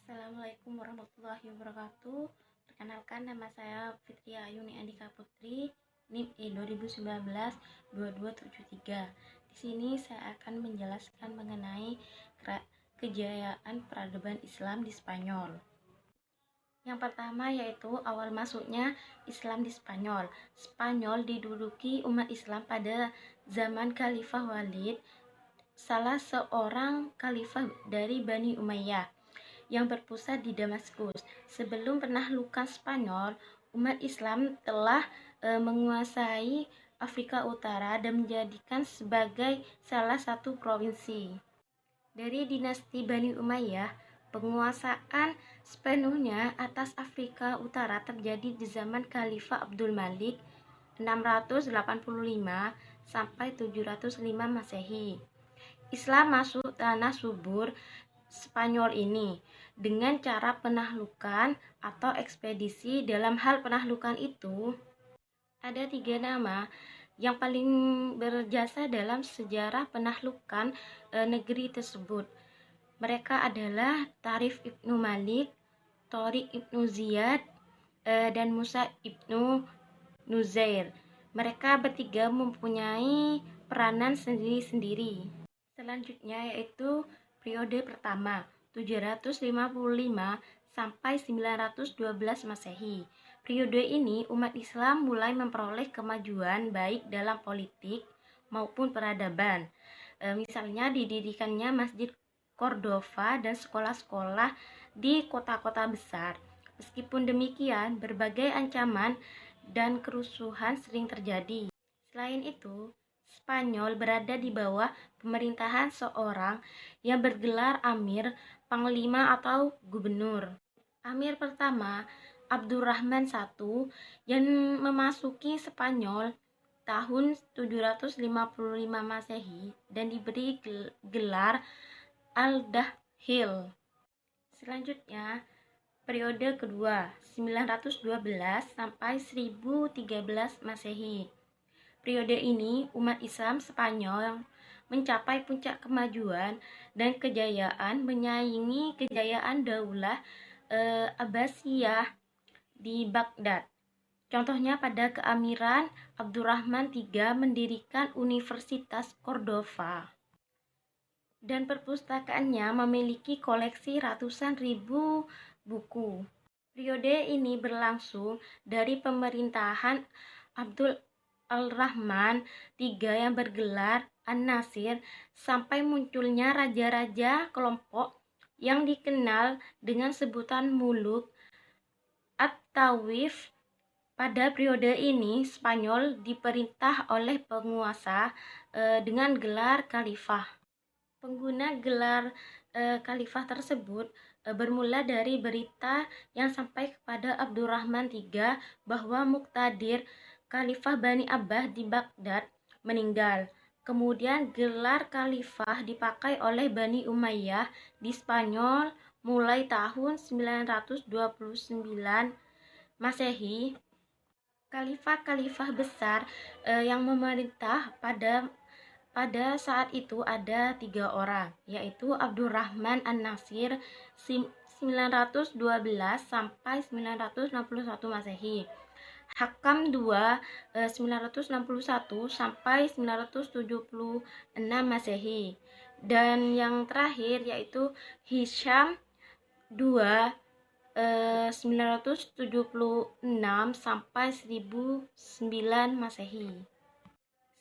Assalamualaikum warahmatullahi wabarakatuh. Perkenalkan, nama saya Fitri Ayuni Andika Putri, NIM E 2019-2273. Di sini saya akan menjelaskan mengenai kejayaan peradaban Islam di Spanyol. Yang pertama yaitu awal masuknya Islam di Spanyol. Spanyol diduduki umat Islam pada zaman Khalifah Walid, salah seorang khalifah dari Bani Umayyah, yang berpusat di Damaskus. Sebelum penaklukan Spanyol, umat Islam telah menguasai Afrika Utara dan menjadikan sebagai salah satu provinsi. Dari dinasti Bani Umayyah, penguasaan sepenuhnya atas Afrika Utara terjadi di zaman Khalifah Abdul Malik 685 sampai 705 Masehi. Islam masuk tanah subur Spanyol ini dengan cara penaklukan atau ekspedisi. Dalam hal penaklukan itu ada 3 nama yang paling berjasa dalam sejarah penaklukan negeri tersebut. Mereka adalah Tarif Ibnu Malik, Tariq Ibnu Ziyad, dan Musa Ibnu Nuzair. Mereka bertiga mempunyai peranan sendiri-sendiri. Selanjutnya yaitu periode pertama 755 sampai 912 Masehi. Periode ini umat Islam mulai memperoleh kemajuan baik dalam politik maupun peradaban. Misalnya didirikannya Masjid Cordova dan sekolah-sekolah di kota-kota besar. Meskipun demikian, berbagai ancaman dan kerusuhan sering terjadi. Selain itu, Spanyol berada di bawah pemerintahan seorang yang bergelar Amir, Panglima atau Gubernur. Amir pertama, Abdurrahman I, yang memasuki Spanyol tahun 755 Masehi dan diberi gelar Al-Dahil. Selanjutnya, periode kedua 912 sampai 1013 Masehi. Periode ini umat Islam Spanyol mencapai puncak kemajuan dan kejayaan, menyaingi kejayaan Daulah Abbasiyah di Baghdad. Contohnya pada keamiran Abdurrahman III mendirikan Universitas Cordova, dan perpustakaannya memiliki koleksi ratusan ribu buku. Periode ini berlangsung dari pemerintahan Abdul Al-Rahman III yang bergelar An-Nasir sampai munculnya raja-raja kelompok yang dikenal dengan sebutan Muluk At-Tawif. Pada periode ini Spanyol diperintah oleh penguasa dengan gelar khalifah. Pengguna gelar khalifah tersebut bermula dari berita yang sampai kepada Abdurrahman III bahwa Muqtadir, Khalifah Bani Abbas di Baghdad, meninggal. Kemudian gelar khalifah dipakai oleh Bani Umayyah di Spanyol mulai tahun 929 Masehi. Khalifah-khalifah besar yang memerintah pada saat itu ada 3 orang, yaitu Abdurrahman An-Nasir 912 sampai 961 Masehi, Hakam II 961 sampai 976 Masehi, dan yang terakhir yaitu Hisham II 976 sampai 1009 Masehi.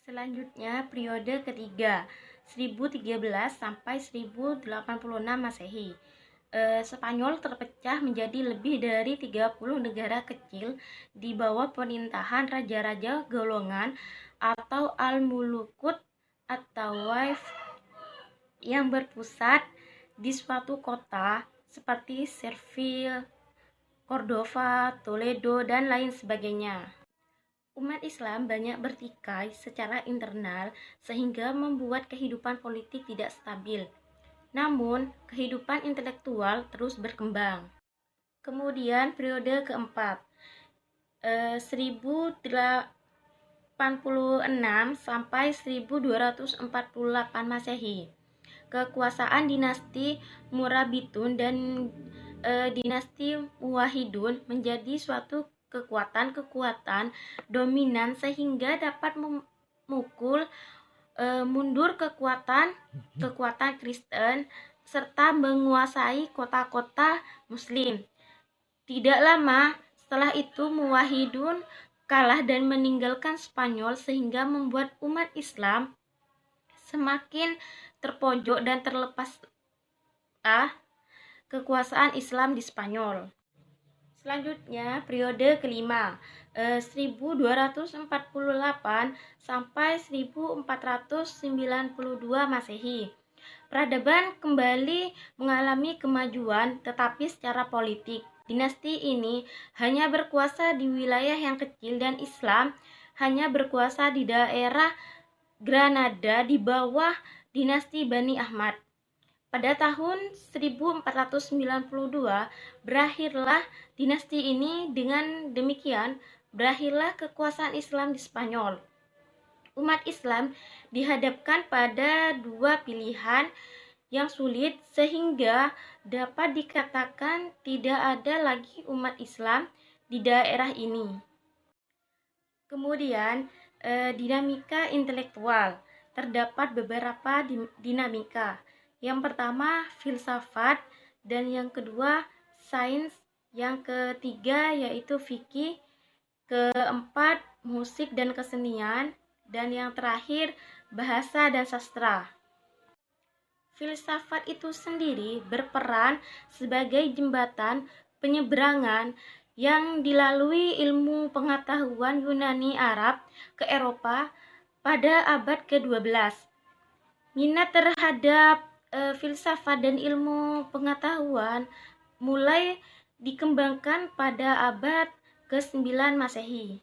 Selanjutnya periode ketiga 1013 sampai 1086 Masehi. Spanyol terpecah menjadi lebih dari 30 negara kecil di bawah pemerintahan raja-raja golongan atau Al-Mulukut At-Tawaif yang berpusat di suatu kota seperti Seville, Cordova, Toledo, dan lain sebagainya. Umat Islam banyak bertikai secara internal sehingga membuat kehidupan politik tidak stabil. Namun, kehidupan intelektual terus berkembang. Kemudian periode keempat 1086 sampai 1248 Masehi. Kekuasaan dinasti Murabitun dan dinasti Muwahhidun menjadi suatu kekuatan dominan sehingga dapat memukul mundur kekuatan Kristen serta menguasai kota-kota Muslim. Tidak lama setelah itu Muwahhidun kalah dan meninggalkan Spanyol sehingga membuat umat Islam semakin terpojok dan terlepas kekuasaan Islam di Spanyol. Selanjutnya, periode kelima, 1248 sampai 1492 Masehi. Peradaban kembali mengalami kemajuan tetapi secara politik. Dinasti ini hanya berkuasa di wilayah yang kecil dan Islam hanya berkuasa di daerah Granada di bawah dinasti Bani Ahmad. Pada tahun 1492 berakhirlah dinasti ini. Dengan demikian berakhirlah kekuasaan Islam di Spanyol. Umat Islam dihadapkan pada dua pilihan yang sulit sehingga dapat dikatakan tidak ada lagi umat Islam di daerah ini. Kemudian dinamika intelektual. Terdapat beberapa dinamika. Yang pertama filsafat dan yang kedua sains, yang ketiga yaitu fikih, keempat musik dan kesenian, dan yang terakhir bahasa dan sastra. Filsafat itu sendiri berperan sebagai jembatan penyeberangan yang dilalui ilmu pengetahuan Yunani Arab ke Eropa pada abad ke-12. Minat terhadap filsafat dan ilmu pengetahuan mulai dikembangkan pada abad ke-9 Masehi.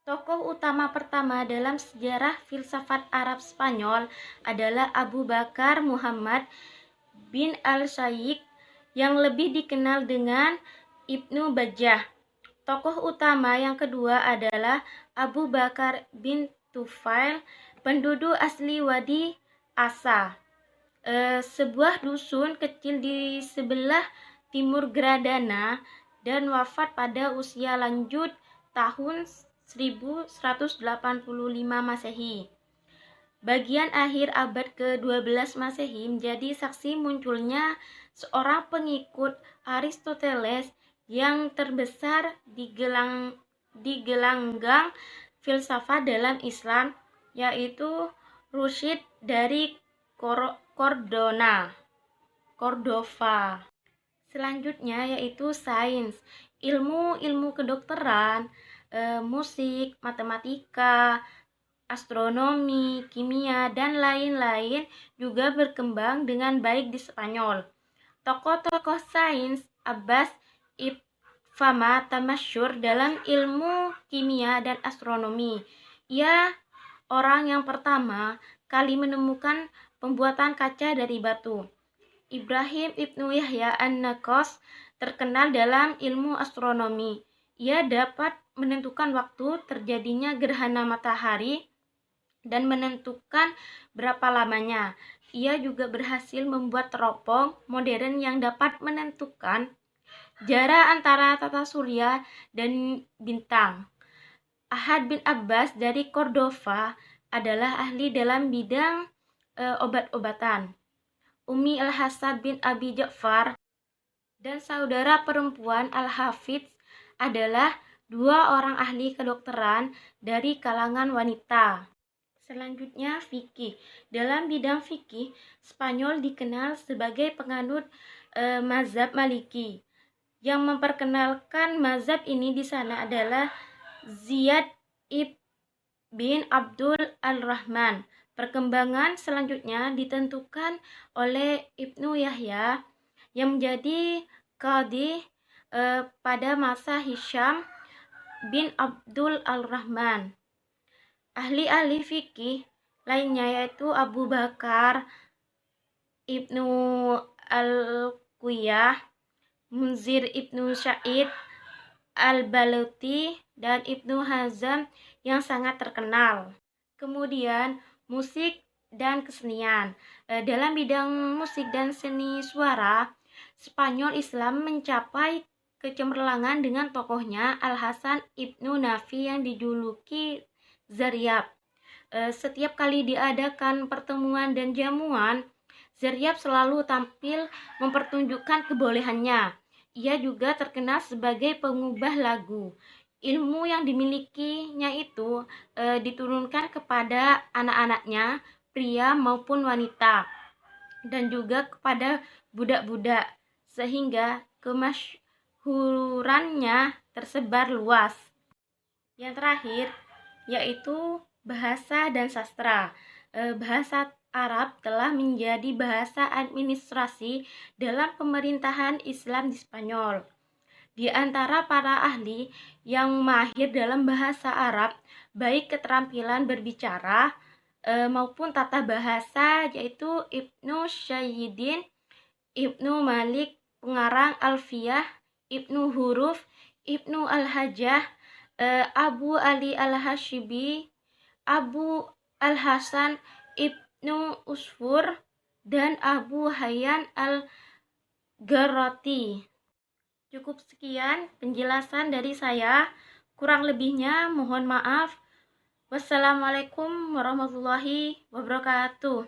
Tokoh utama pertama dalam sejarah filsafat Arab Spanyol adalah Abu Bakar Muhammad bin al-Shaykh yang lebih dikenal dengan Ibnu Bajjah. Tokoh utama yang kedua adalah Abu Bakar bin Tufail, penduduk asli Wadi Asa, sebuah dusun kecil di sebelah timur Granada, dan wafat pada usia lanjut tahun 1185 Masehi. Bagian akhir abad ke-12 Masehi menjadi saksi munculnya seorang pengikut Aristoteles yang terbesar di gelanggang filsafat dalam Islam, yaitu Rushd dari Cordova. Selanjutnya yaitu sains, ilmu kedokteran, musik, matematika, astronomi, kimia, dan lain-lain juga berkembang dengan baik di Spanyol. Tokoh-tokoh sains Abbas ibn Fama tamasyhur dalam ilmu kimia dan astronomi. Ia orang yang pertama kali menemukan pembuatan kaca dari batu. Ibrahim Ibnu Yahya an-Naqqas terkenal dalam ilmu astronomi. Ia dapat menentukan waktu terjadinya gerhana matahari dan menentukan berapa lamanya. Ia juga berhasil membuat teropong modern yang dapat menentukan jarak antara tata surya dan bintang. Ahmad bin Abbas dari Cordova adalah ahli dalam bidang obat-obatan. Umi Al-Hasan bin Abi Ja'far dan saudara perempuan Al-Hafidz adalah dua orang ahli kedokteran dari kalangan wanita. Selanjutnya fikih. Dalam bidang fikih, Spanyol dikenal sebagai penganut mazhab Maliki. Yang memperkenalkan mazhab ini di sana adalah Ziyad bin Abdul al-Rahman. Perkembangan selanjutnya ditentukan oleh Ibnu Yahya yang menjadi qadhi pada masa Hisham bin Abdul al-Rahman. Ahli-ahli fikih lainnya yaitu Abu Bakar Ibnu al-Qiyah, Munzir Ibnu Sa'id al-Baluti, dan Ibnu Hazm yang sangat terkenal. Kemudian musik dan kesenian. Dalam bidang musik dan seni suara, Spanyol Islam mencapai kecemerlangan dengan tokohnya Al-Hasan Ibnu Nafi yang dijuluki Zaryab. Setiap kali diadakan pertemuan dan jamuan, Zaryab selalu tampil mempertunjukkan kebolehannya. Ia juga terkenal sebagai pengubah lagu. Ilmu yang dimilikinya itu diturunkan kepada anak-anaknya, pria maupun wanita, dan juga kepada budak-budak, sehingga kemasyhurannya tersebar luas. Yang terakhir yaitu bahasa dan sastra. Bahasa Arab telah menjadi bahasa administrasi dalam pemerintahan Islam di Spanyol. Di antara para ahli yang mahir dalam bahasa Arab, baik keterampilan berbicara maupun tata bahasa, yaitu Ibnu Syaidin, Ibnu Malik pengarang Alfiyah, Ibnu Huruf, Ibnu Al-Hajjah, Abu Ali Al-Hashibi, Abu Al-Hasan Ibnu Usfur, dan Abu Hayyan Al-Garati. Cukup sekian penjelasan dari saya. Kurang lebihnya mohon maaf. Wassalamualaikum warahmatullahi wabarakatuh.